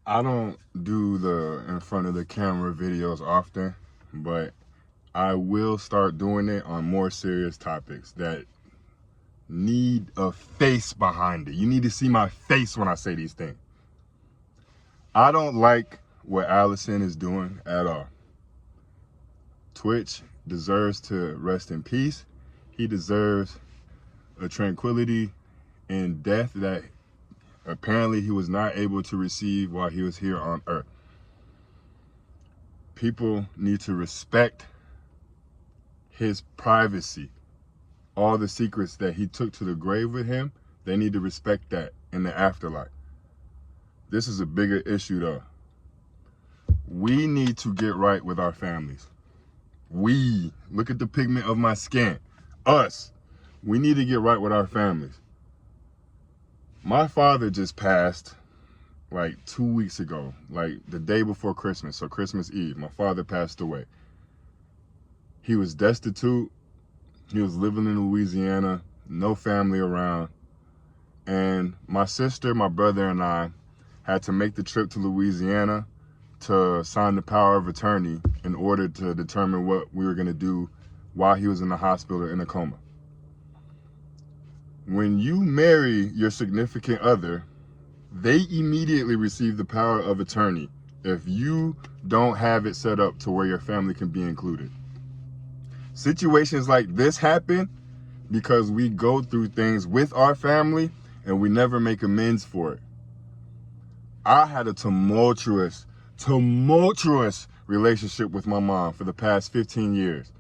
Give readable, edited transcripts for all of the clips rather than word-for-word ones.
I don't do the in front of the camera videos often, but I will start doing it on more serious topics that need a face behind it. You need to see my face when I say these things. I don't like what Allison is doing at all. Twitch deserves to rest in peace. He deserves a tranquility in death that apparently he was not able to receive while he was here on Earth. People need to respect his privacy. All the secrets that he took to the grave with him, they need to respect that in the afterlife. This is a bigger issue though. We need to get right with our families. Look at the pigment of my skin. Us. We need to get right with our families. My father just passed like 2 weeks ago, like the day before Christmas, so Christmas Eve. My father passed away. He was destitute. He was living in Louisiana, no family around. And my sister, my brother, and I had to make the trip to Louisiana to sign the power of attorney in order to determine what we were going to do while he was in the hospital in a coma. When you marry your significant other, they immediately receive the power of attorney if you don't have it set up to where your family can be included. Situations like this happen because we go through things with our family and we never make amends for it. I had a tumultuous relationship with my mom for the past 15 years.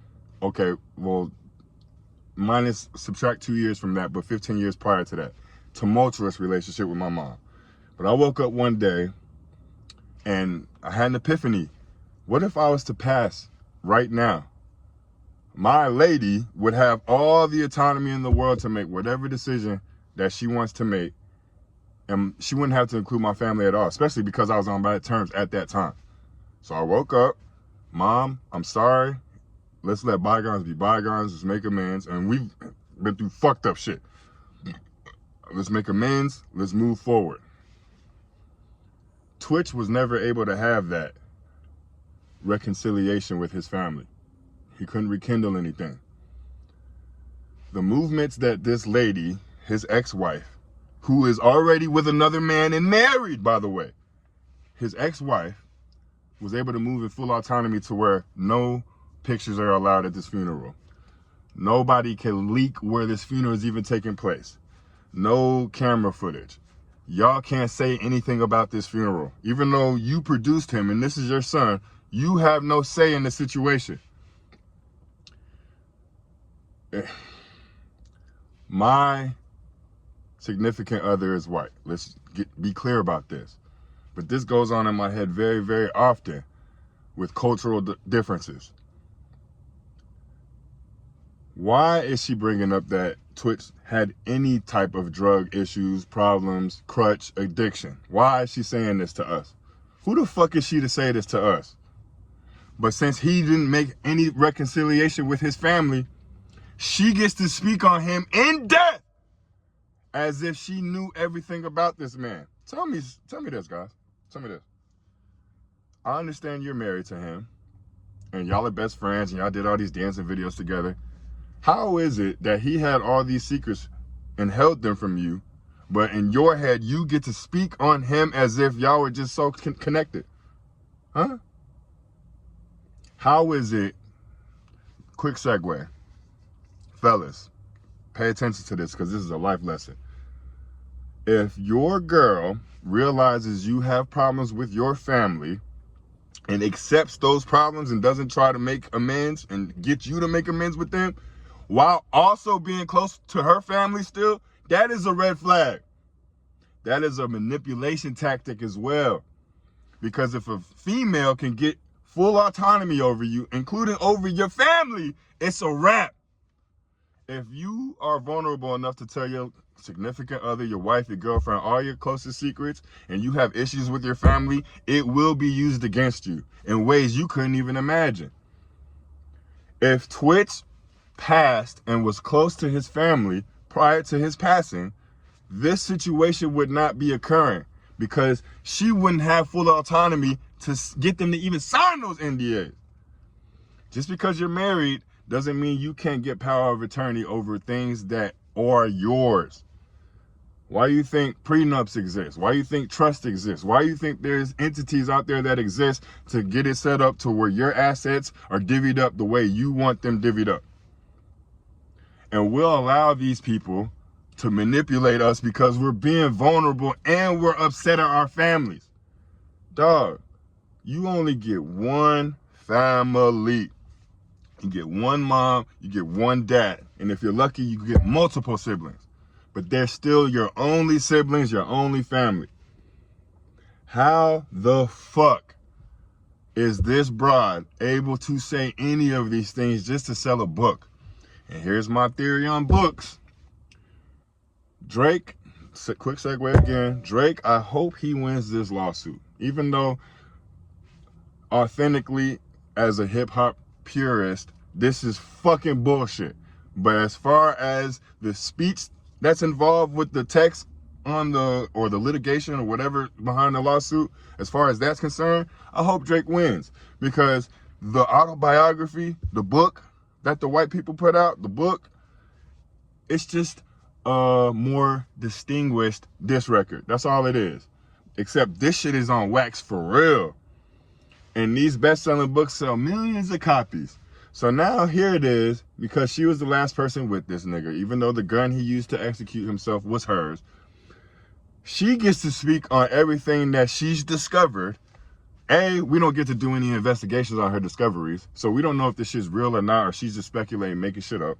Okay, well, subtract 2 years from that, but 15 years prior to that. Tumultuous relationship with my mom. But I woke up one day and I had an epiphany. What if I was to pass right now? My lady would have all the autonomy in the world to make whatever decision that she wants to make. And she wouldn't have to include my family at all, especially because I was on bad terms at that time. So I woke up, Mom, I'm sorry. Let's let bygones be bygones. Let's make amends. And we've been through fucked up shit. Let's make amends. Let's move forward. Twitch was never able to have that reconciliation with his family. He couldn't rekindle anything. The movements that this lady, his ex-wife, who is already with another man and married, by the way, his ex-wife was able to move in full autonomy to where no pictures are allowed at this funeral. Nobody can leak where this funeral is even taking place. No camera footage. Y'all can't say anything about this funeral. Even though you produced him and this is your son, you have no say in the situation. My significant other is white. Let's be clear about this. But this goes on in my head very, very often with cultural differences. Why is she bringing up that Twitch had any type of drug issues, problems, crutch, addiction? Why is she saying this to us? Who the fuck is she to say this to us? But since he didn't make any reconciliation with his family, she gets to speak on him in depth as if she knew everything about this man. Tell me this, guys. Tell me this. I understand you're married to him and y'all are best friends and y'all did all these dancing videos together. How is it that he had all these secrets and held them from you, but in your head, you get to speak on him as if y'all were just so connected? Huh? How is it, quick segue, fellas, pay attention to this because this is a life lesson. If your girl realizes you have problems with your family and accepts those problems and doesn't try to make amends and get you to make amends with them, while also being close to her family still, that is a red flag. That is a manipulation tactic as well. Because if a female can get full autonomy over you, including over your family, it's a wrap. If you are vulnerable enough to tell your significant other, your wife, your girlfriend, all your closest secrets, and you have issues with your family, it will be used against you in ways you couldn't even imagine. If Twitch passed and was close to his family prior to his passing, this situation would not be occurring because she wouldn't have full autonomy to get them to even sign those NDAs. Just because you're married doesn't mean you can't get power of attorney over things that are yours. Why do you think prenups exist? Why do you think trust exists? Why do you think there's entities out there that exist to get it set up to where your assets are divvied up the way you want them divvied up? And we'll allow these people to manipulate us because we're being vulnerable and we're upset at our families. Dog, you only get one family. You get one mom, you get one dad. And if you're lucky, you get multiple siblings. But they're still your only siblings, your only family. How the fuck is this broad able to say any of these things just to sell a book? And here's my theory on books. Drake, quick segue again. Drake, I hope he wins this lawsuit. Even though authentically, as a hip hop purist, this is fucking bullshit. But as far as the speech that's involved with the text on the litigation or whatever behind the lawsuit, as far as that's concerned, I hope Drake wins. Because the autobiography, the book that the white people put out, the book, it's just a more distinguished diss record. That's all it is. Except this shit is on wax for real. And these best-selling books sell millions of copies. So now here it is, because she was the last person with this nigga, even though the gun he used to execute himself was hers. She gets to speak on everything that she's discovered. A, we don't get to do any investigations on her discoveries, so we don't know if this shit's real or not, or she's just speculating, making shit up.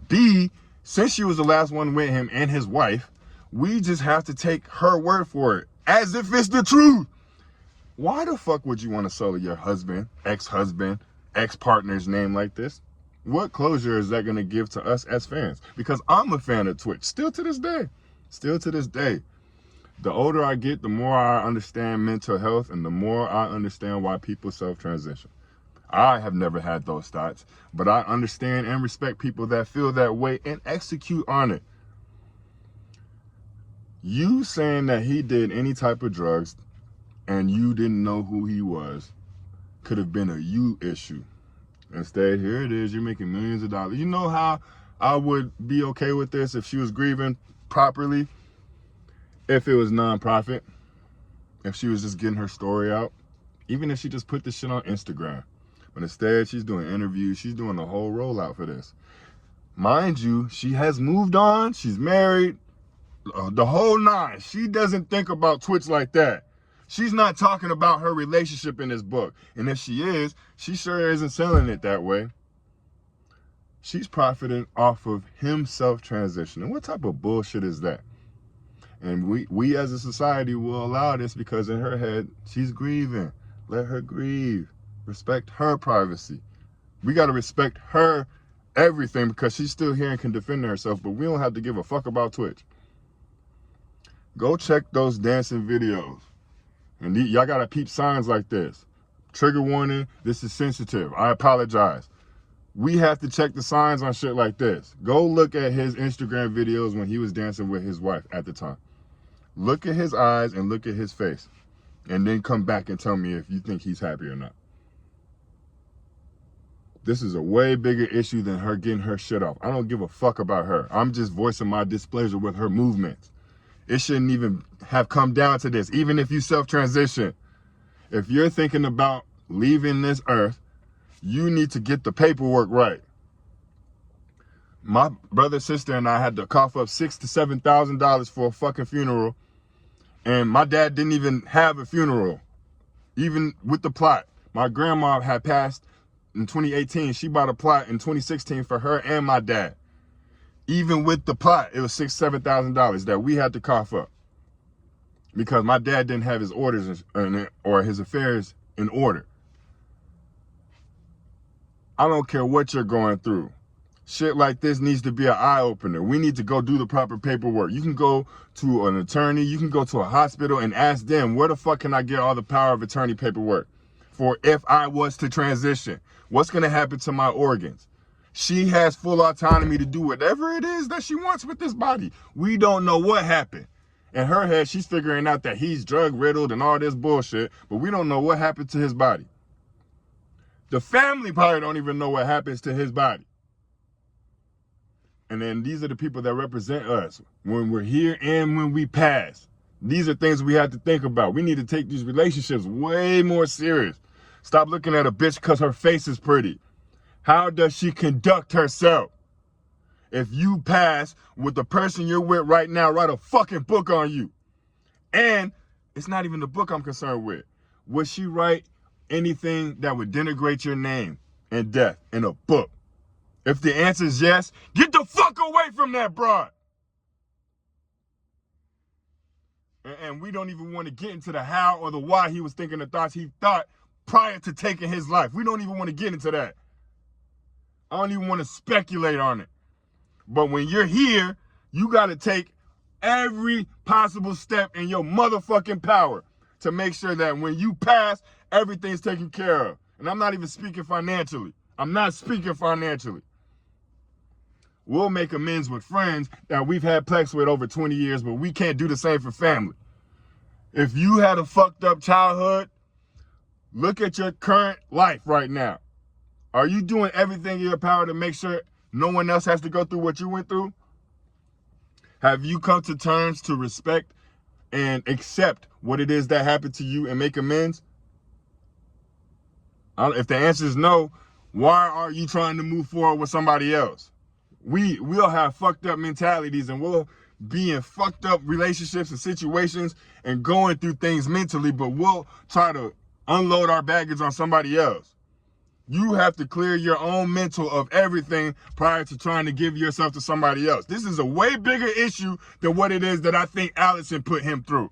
B, since she was the last one with him and his wife, we just have to take her word for it, as if it's the truth. Why the fuck would you want to sully your husband, ex-husband, ex-partner's name like this? What closure is that going to give to us as fans? Because I'm a fan of Twitch, still to this day. Still to this day. The older I get, the more I understand mental health and the more I understand why people self-transition. I have never had those thoughts, but I understand and respect people that feel that way and execute on it. You saying that he did any type of drugs and you didn't know who he was could have been a you issue. Instead, here it is, you're making millions of dollars. You know how I would be okay with this if she was grieving properly? If it was non-profit, if she was just getting her story out, even if she just put this shit on Instagram. But instead, she's doing interviews, she's doing the whole rollout for this. Mind you, she has moved on, she's married, the whole nine. She doesn't think about Twitch like that. She's not talking about her relationship in this book. And if she is, she sure isn't selling it that way. She's profiting off of him self-transitioning. What type of bullshit is that? And we as a society will allow this because in her head, she's grieving. Let her grieve. Respect her privacy. We got to respect her everything because she's still here and can defend herself, but we don't have to give a fuck about Twitch. Go check those dancing videos. And y'all got to peep signs like this. Trigger warning, this is sensitive. I apologize. We have to check the signs on shit like this. Go look at his Instagram videos when he was dancing with his wife at the time. Look at his eyes and look at his face. And then come back and tell me if you think he's happy or not. This is a way bigger issue than her getting her shit off. I don't give a fuck about her. I'm just voicing my displeasure with her movements. It shouldn't even have come down to this. Even if you self-transition, if you're thinking about leaving this earth, you need to get the paperwork right. My brother, sister, and I had to cough up $6,000 to $7,000 for a fucking funeral. And my dad didn't even have a funeral, even with the plot. My grandma had passed in 2018. She bought a plot in 2016 for her and my dad. Even with the plot, it was $6,000 to $7,000 that we had to cough up because my dad didn't have his orders or his affairs in order. I don't care what you're going through. Shit like this needs to be an eye-opener. We need to go do the proper paperwork. You can go to an attorney, you can go to a hospital and ask them, where the fuck can I get all the power of attorney paperwork for if I was to transition? What's going to happen to my organs? She has full autonomy to do whatever it is that she wants with this body. We don't know what happened. In her head, she's figuring out that he's drug-riddled and all this bullshit, but we don't know what happened to his body. The family probably don't even know what happens to his body. And then these are the people that represent us when we're here and when we pass. These are things we have to think about. We need to take these relationships way more serious. Stop looking at a bitch because her face is pretty. How does she conduct herself? If you pass with the person you're with right now, write a fucking book on you. And it's not even the book I'm concerned with. Would she write anything that would denigrate your name and death in a book? If the answer is yes, get the fuck away from that broad. And we don't even want to get into the how or the why he was thinking the thoughts he thought prior to taking his life. We don't even want to get into that. I don't even want to speculate on it. But when you're here, you got to take every possible step in your motherfucking power to make sure that when you pass, everything's taken care of. And I'm not even speaking financially. I'm not speaking financially. We'll make amends with friends that we've had plex with over 20 years, but we can't do the same for family. If you had a fucked up childhood, look at your current life right now. Are you doing everything in your power to make sure no one else has to go through what you went through? Have you come to terms to respect and accept what it is that happened to you and make amends? If the answer is no, why are you trying to move forward with somebody else? We'll have fucked up mentalities and we'll be in fucked up relationships and situations and going through things mentally, but we'll try to unload our baggage on somebody else. You have to clear your own mental of everything prior to trying to give yourself to somebody else. This is a way bigger issue than what it is that I think Allison put him through.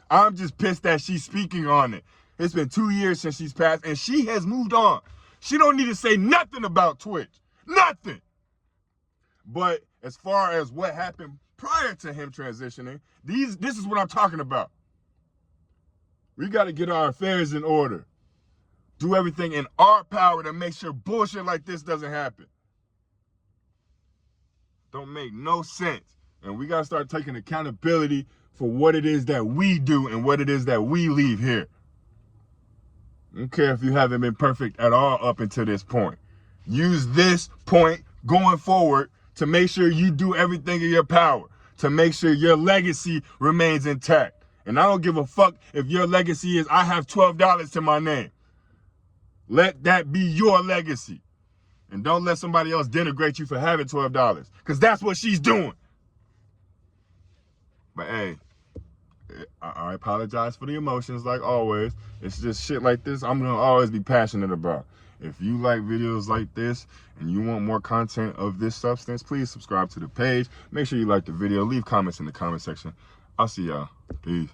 I'm just pissed that she's speaking on it. It's been 2 years since she's passed and she has moved on. She don't need to say nothing about Twitch. Nothing. But as far as what happened prior to him transitioning, this is what I'm talking about. We got to get our affairs in order. Do everything in our power to make sure bullshit like this doesn't happen. Don't make no sense. And we got to start taking accountability for what it is that we do and what it is that we leave here. I don't care if you haven't been perfect at all up until this point. Use this point going forward to make sure you do everything in your power, to make sure your legacy remains intact. And I don't give a fuck if your legacy is I have $12 to my name. Let that be your legacy. And don't let somebody else denigrate you for having $12, because that's what she's doing. But hey, I apologize for the emotions like always. It's just shit like this I'm going to always be passionate about. If you like videos like this and you want more content of this substance, please subscribe to the page. Make sure you like the video. Leave comments in the comment section. I'll see y'all. Peace.